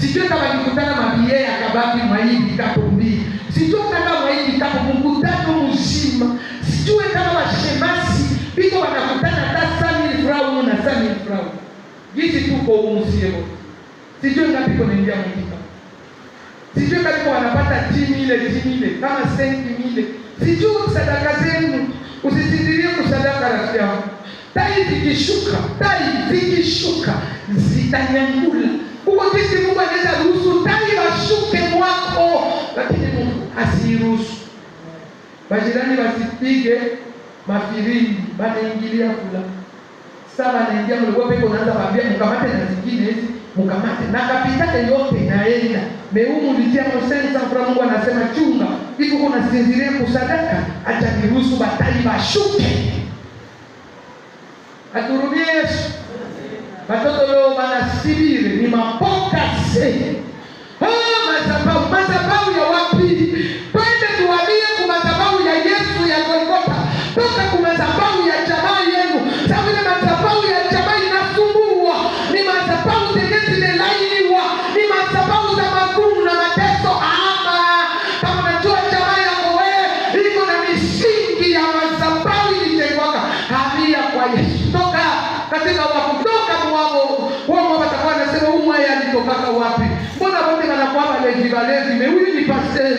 Sijui kama nikutana mabie akabaki mwaidi kapo mbili. Sijui kama mwaidi kapo mkutano mzima. Sijui kama washemasi biko wanakutana hata 100,000 francs na 100,000 francs. Gizi tuko umusiemo. Sijui ngapi kunaingia mkika. Sijui kama wanapata 10,000 kama 5,000. Sijui sadaka zenu. Usisindilie kusadaka rafiki yangu. Tai zikishuka zitanyangula. Uko kisi Mungu anaweza ruhusu tai washuke mwako, lakini Mungu asiruhusu. Majirani wasipige mafirimbi, banaingilia kula. Sasa anaingia mlikuwa peke unaanza kuambia mkamate na zingine hizi, mkamate. Na kapitale yote inaenda. Meumu litia mosensa kwa Mungu anasema chunga. Hivi kuna sinzirie kusadaka, acha niruhusu batai washuke. Aturumie Yesu. Watoto leo wanasibiri ni mapoka se. Madhabahu ya wapi? Twende tuambie kwa madhabahu ya Yesu ya Golgotha. Toka kwa madhabahu ya jamaa yenu. Sababu ile madhabahu ya jamaa inasumbua. Ni madhabahu zenye zimelainiwa. Ni madhabahu za magumu na mateso. Ama kama unajua jamaa yako wewe iko na misingi ya madhabahu ilitengwaka. Hamia kwa Yesu. Toka katika wakutoka mwao. Wao watakuwa nasema umwa alitoka wapi? Mbona wote wanakuwa walevi? Huyu ni pastor,